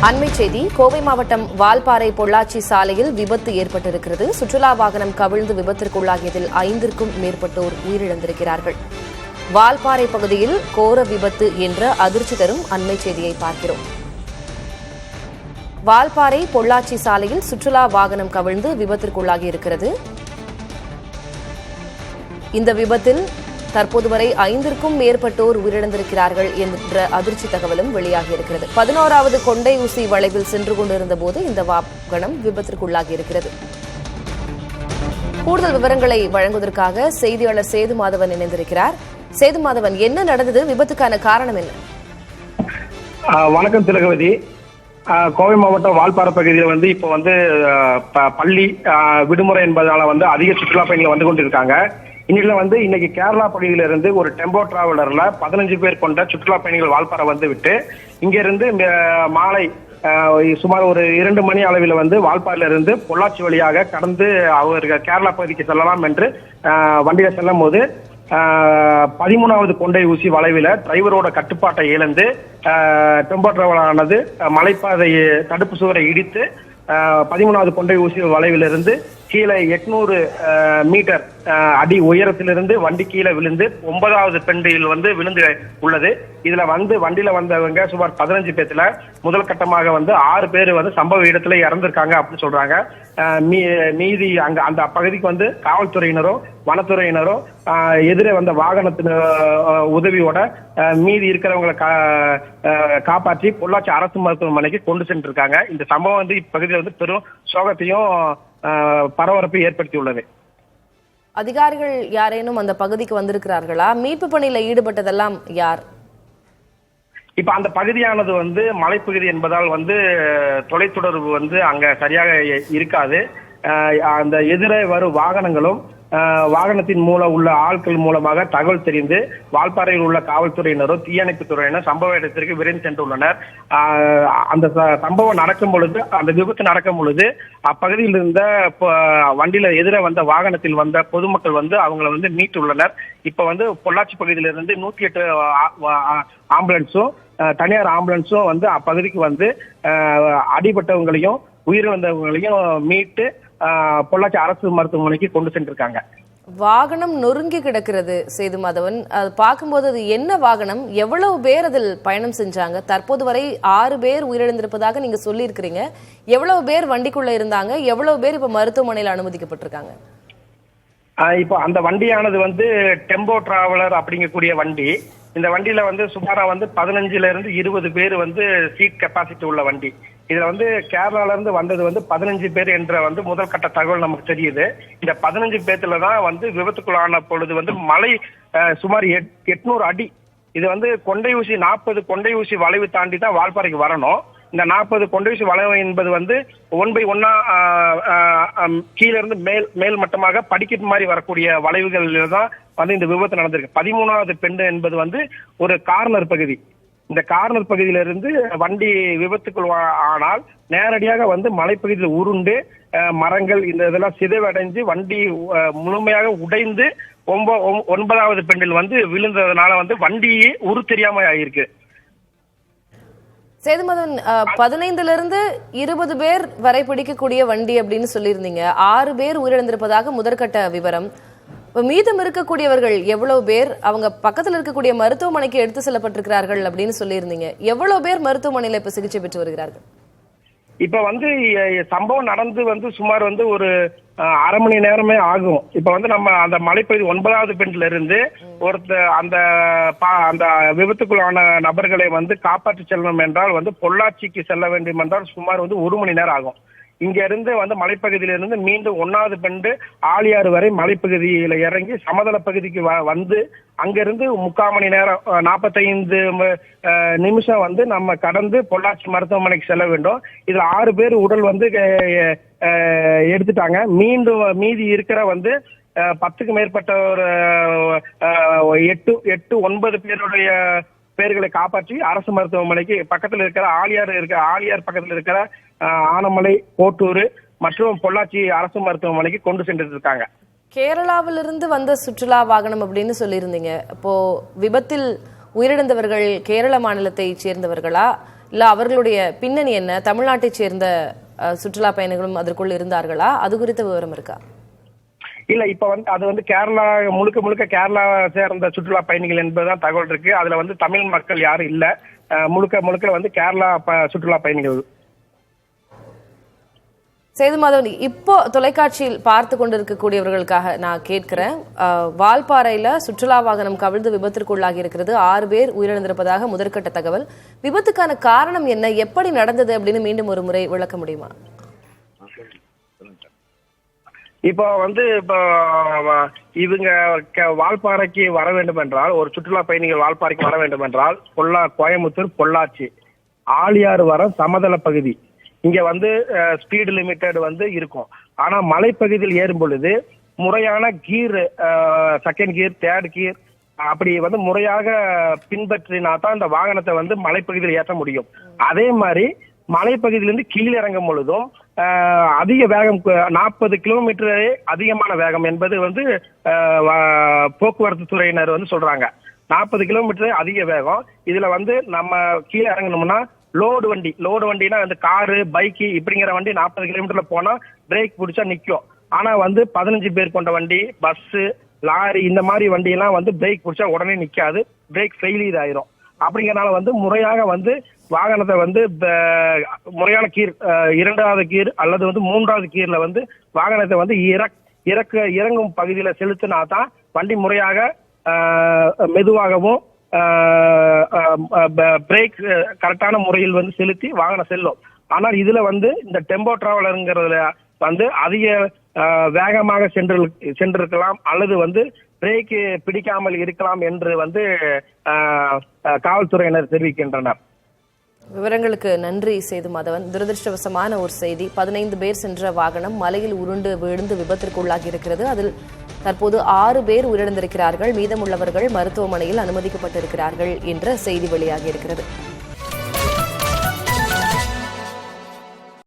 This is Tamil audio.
அண்மை செய்தி. கோவை மாவட்டம் வால்பாறை பொள்ளாச்சி சாலையில் விபத்து ஏற்பட்டிருக்கிறது. சுற்றுலா வாகனம் கவிழ்ந்து விபத்திற்குள்ளாகியதில் 5க்கும் மேற்பட்டோர் உயிரிழந்திருக்கிறார்கள். வால்பாறை பகுதியில் கோர விபத்து என்ற அதிர்ச்சி தரும் அண்மை செய்தியை பார்க்கிறோம். வால்பாறை பொள்ளாச்சி சாலையில் சுற்றுலா வாகனம் கவிழ்ந்து விபத்திற்குள்ளாகி இருக்கிறது. இந்த விபத்தில் தற்போது வரை 5க்கும் மேற்பட்டோர் உயிரிழந்திருக்கிறார்கள் என்ற அதிர்ச்சி தகவலும் வெளியாகியிருக்கிறது. 11வது கொண்டை ஊசி வளைவில் சென்று கொண்டிருந்த போது இந்த வாகனம் விபத்திற்குள்ளாகி இருக்கிறது. கூடுதல் விவரங்களை வழங்குவதற்காக செய்தியாளர் சேது மாதவன் இணைந்திருக்கிறார். சேது மாதவன், என்ன நடந்தது? விபத்துக்கான காரணம் என்ன? வணக்கம் திலகவதி. கோவை மாவட்டம் வால்பாறை பகுதியில் இப்போ பள்ளி விடுமுறை என்பதால அதிக சுற்றுலா பயணிகள் வந்து கொண்டிருக்காங்க. இன்னைக்கு கேரளா பகுதியிலிருந்து ஒரு டெம்போ டிராவலர்ல 15 பேர் கொண்ட சுற்றுலா பயணிகள் வால்பாறை விட்டு இங்கிருந்து மாலை சுமார் ஒரு 2 மணி அளவில் வால்பாறையில இருந்து பொள்ளாச்சி வழியாக கடந்து அவர்கள் கேரளா பகுதிக்கு செல்லலாம் என்று வண்டியில செல்லும் போது 13வது கொண்டை ஊசி வளைவில் டிரைவரோட கட்டுப்பாட்டை இழந்து டெம்போ டிராவலரானது மலைப்பாதை தடுப்பு சுவரை இடித்து 13வது கொண்டை ஊசி வளைவிலிருந்து கீழே 800 மீட்டர் அடி உயரத்திலிருந்து வண்டி கீழே விழுந்து 9வது பெண்டில் விழுந்து உள்ளது. இதுல வண்டியில வந்தவங்க சுமார் 15 பேர்ல முதல் கட்டமாக 6 பேர் சம்பவ இடத்துல இறந்திருக்காங்க அப்படின்னு சொல்றாங்க. மீதி அங்க அந்த பகுதிக்கு காவல்துறையினரும் வனத்துறையினரும் எதிரே வந்த வாகனத்தின் உதவியோட மீதி இருக்கிறவங்களை காப்பாற்றி பொள்ளாச்சி அரசு மருத்துவமனைக்கு கொண்டு சென்றிருக்காங்க. இந்த சம்பவம் இப்பகுதியில் பெரும் சோகத்தையும் பரபரப்பை ஏற்படுத்தியுள்ளது. அதிகாரிகள் யாரேனும் அந்த பகுதிக்கு வந்திருக்கிறார்களா? மீட்பு பணியில ஈடுபட்டதெல்லாம் யார்? இப்ப அந்த பகுதியானது மலைப்பகுதி என்பதால் தொலைத்தொடர்பு அங்க சரியாக இருக்காது. அந்த எதிரே வரும் வாகனங்களும் வாகனத்தின் மூலம் உள்ள ஆட்கள் மூலமாக தகவல் தெரிந்து வால்பாறையில் உள்ள காவல்துறையினரும் தீயணைப்பு துறையினர் சம்பவ இடத்திற்கு விரைந்து சென்றுள்ளனர். அந்த சம்பவம் நடக்கும் பொழுது, அந்த விபத்து நடக்கும் பொழுது அப்பகுதியில் இருந்த வண்டியில எதிர வந்த வாகனத்தில் வந்த பொதுமக்கள் அவங்களை மீட்டுள்ளனர். இப்ப பொள்ளாச்சி பகுதியிலிருந்து 108 ஆம்புலன்ஸும் தனியார் ஆம்புலன்ஸும் அப்பகுதிக்கு அடிபட்டவங்களையும் உயிரிழந்தவங்களையும் மீட்டு பொள்ளாச்சி அரசு மருத்துவமனைக்கு கொண்டு சென்றிருக்காங்க. வாகனம் நொறுங்கி கிடக்கிறது சேது மாதவன். அது பார்க்கும்போது அது என்ன வாகனம்? எவ்வளவு பேர் அதில் பயணம் செஞ்சாங்க? தற்போது வரை 6 பேர் உயிரிழந்திருப்பதாக நீங்க சொல்லி இருக்கிறீங்க. எவ்வளவு பேர் வண்டிக்குள்ள இருந்தாங்க? எவ்வளவு பேர் இப்ப மருத்துவமனையில் அனுமதிக்கப்பட்டிருக்காங்க? இப்போ அந்த வண்டியானது டெம்போ டிராவலர் அப்படிங்கக்கூடிய வண்டி. இந்த வண்டியில சுமாரா 15ல இருந்து 20 பேர் சீட் கெப்பாசிட்டி உள்ள வண்டி. இதுல கேரளால இருந்து வந்தது 15 பேர் என்ற முதல் கட்ட தகவல் நமக்கு தெரியுது. இந்த 15 பேர்த்துல தான் விபத்துக்குள்ளான பொழுது மலை சுமார் 800 அடி. இது கொண்டை ஊசி 40 கொண்டை ஊசி வளைவு தாண்டி தான் வால்பாறைக்கு வரணும். இந்த 40 கொண்டை ஊசி வளைவு என்பது 1/1 கீழே இருந்து மேல் மட்டமாக படிக்கட்டு மாதிரி வரக்கூடிய வளைவுகள் தான் இந்த விபத்து நடந்திருக்கு. 13வது பெண்டு என்பது ஒரு கார்னர் பகுதி. இந்த கார்னர் பகுதியில இருந்து வண்டி விபத்துக்குள் ஆனால் நேரடியாக மலைப்பகுதியில் உருண்டு மரங்கள் இந்த இதெல்லாம் சிதைவடைஞ்சு வண்டி முழுமையாக உடைந்து 9வது பெண்டில் விழுந்ததுனால வண்டியே உரு தெரியாம ஆயிருக்கு. சேதுமாதவன், 15ல இருந்து 20 பேர் வரை பிடிக்கக்கூடிய வண்டி அப்படின்னு சொல்லியிருந்தீங்க. 6 பேர் உயிரிழந்திருப்பதாக முதற்கட்ட விவரம். மீதம் இருக்கக்கூடியவர்கள் எவ்வளவு பேர்? அவங்க பக்கத்தில் இருக்கக்கூடிய மருத்துவமனைக்கு எடுத்து செல்லப்பட்டிருக்கிறார்கள் அப்படின்னு சொல்லியிருந்தீங்க. எவ்வளவு பேர் மருத்துவமனையில இப்ப சிகிச்சை பெற்று வருகிறார்கள்? இப்ப சம்பவம் நடந்து சுமார் ஒரு அரை மணி நேரமே ஆகும். இப்ப நம்ம அந்த மலைப்பகுதி 9வது பெண்ல இருந்து அந்த விபத்துக்குள்ளான நபர்களை காப்பாற்றி செல்லணும் என்றால் பொள்ளாச்சிக்கு செல்ல வேண்டும் என்றால் சுமார் 1 மணி நேரம் ஆகும். இங்க இருந்து மலைப்பகுதியிலிருந்து மீண்டும் 1வது பெண்டு ஆலியாறு வரை மலைப்பகுதியில இறங்கி சமதள பகுதிக்கு அங்கிருந்து 3/4 மணி நேரம் 45 நிமிஷம் நம்ம கடந்து பொள்ளாச்சி மருத்துவமனைக்கு செல்ல வேண்டும். இதுல 6 பேர் உடல் எடுத்துட்டாங்க. மீதி இருக்கிற 10க்கு மேற்பட்ட ஒரு 8-9 பேருடைய பேர்களை காப்பாற்றி அரசு மருத்துவமனைக்கு பக்கத்தில் இருக்கிற ஆலியார் பக்கத்தில் இருக்கிற ஆனமலை, கோட்டூர் மற்றும் பொள்ளாச்சி அரசு மருத்துவமனைக்கு கொண்டு சென்று இருக்காங்க. கேரளாவிலிருந்து வந்த சுற்றுலா வாகனம் அப்படின்னு சொல்லியிருந்தீங்க. இப்போ விபத்தில் உயிரிழந்தவர்கள் கேரள மாநிலத்தை சேர்ந்தவர்களா இல்ல அவர்களுடைய பின்னணி என்ன? தமிழ்நாட்டைச் சேர்ந்த சுற்றுலா பயணிகளும் அதற்குள் இருந்தார்களா? அது குறித்த விவரம் இருக்கா? இல்ல, இப்ப வந்து அது வந்து கேரளா முழுக்க கேரளா சேர்ந்த சுற்றுலா பயணிகள் என்பதுதான் தகவல் இருக்கு. அதுல வந்து தமிழ் மக்கள் யாரும் இல்ல. முழுக்க வந்து கேரளா சுற்றுலா பயணிகள். சேதுமாதவன், இப்போ தொலைக்காட்சியில் பார்த்து கொண்டிருக்கக்கூடியவர்களுக்காக நான் கேட்கிறேன். வால்பாறையில சுற்றுலா வாகனம் கவிழ்ந்து விபத்திற்குள்ளாகி இருக்கிறது. 6 பேர் உயிரிழந்திருப்பதாக முதற்கட்ட தகவல். விபத்துக்கான காரணம் என்ன, எப்படி நடந்தது அப்படின்னு மீண்டும் ஒரு முறை விளக்க முடியுமா? இப்போ வந்து இவங்க வால்பாறைக்கு வர வேண்டும் என்றால், ஒரு சுற்றுலா பயணிகள் வால்பாறைக்கு வர வேண்டும் என்றால் கோயம்புத்தூர், பொள்ளாச்சி, ஆழியாறு வர சமதள பகுதி இங்க வந்து ஸ்பீடு லிமிட்டட் வந்து இருக்கும். ஆனா மலைப்பகுதியில் ஏறும் பொழுது முறையான கீர், செகண்ட் கீர், தேர்ட் கீர் அப்படி வந்து முறையாக பின்பற்றினா தான் இந்த வாகனத்தை வந்து மலைப்பகுதியில் ஏற்ற முடியும். அதே மாதிரி மலைப்பகுதியிலிருந்து கீழே இறங்கும் பொழுதும் அதிக வேகம், 40 கிலோமீட்டரே அதிகமான வேகம் என்பது வந்து போக்குவரத்து துறையினர் வந்து சொல்றாங்க. 40 கிலோமீட்டர் அதிக வேகம். இதுல வந்து நம்ம கீழே இறங்கணும்னா லோடு வண்டினா அந்த காரு, பைக்கு இப்படிங்கிற வண்டி 40 கிலோமீட்டர்ல போனா பிரேக் பிடிச்சா நிக்கும். ஆனா வந்து 15 பேர் கொண்ட வண்டி, பஸ், லாரி இந்த மாதிரி வண்டி எல்லாம் வந்து பிரேக் பிடிச்சா உடனே நிக்காது, பிரேக் ஃபெயிலியர் ஆயிரும். அப்படிங்கறனால வந்து முறையாக வந்து வாகனத்தை வந்து முறையான கீர், 2வது கீர் அல்லது வந்து 3வது கீர்ல வந்து வாகனத்தை வந்து இறங்கும் பகுதியில செலுத்தினா தான் வண்டி முறையாக மெதுவாகவும் பிரேக் கரெக்டான முறையில் வந்து செலுத்தி வாகனம் செல்லும். ஆனால் இதுல வந்து இந்த டெம்போ டிராவலருங்கிறதுல வந்து அதிக வேகமாக சென்றிருக்கலாம் அல்லது வந்து பிரேக் பிடிக்காமல் இருக்கலாம் என்று வந்து காவல்துறையினர் தெரிவிக்கின்றனர். விவரங்களுக்கு நன்றி சேதுமாதவன். துரதிருஷ்டவசமான ஒரு செய்தி. 15 பேர் சென்ற வாகனம் மலையில் உருண்டு விழுந்து விபத்திற்குள்ளாகி இருக்கிறது. அதில் தற்போது 6 பேர் உயிரிழந்திருக்கிறார்கள். மீதமுள்ளவர்கள் மருத்துவமனையில் அனுமதிக்கப்பட்டிருக்கிறார்கள் என்ற செய்தி வெளியாகி இருக்கிறது.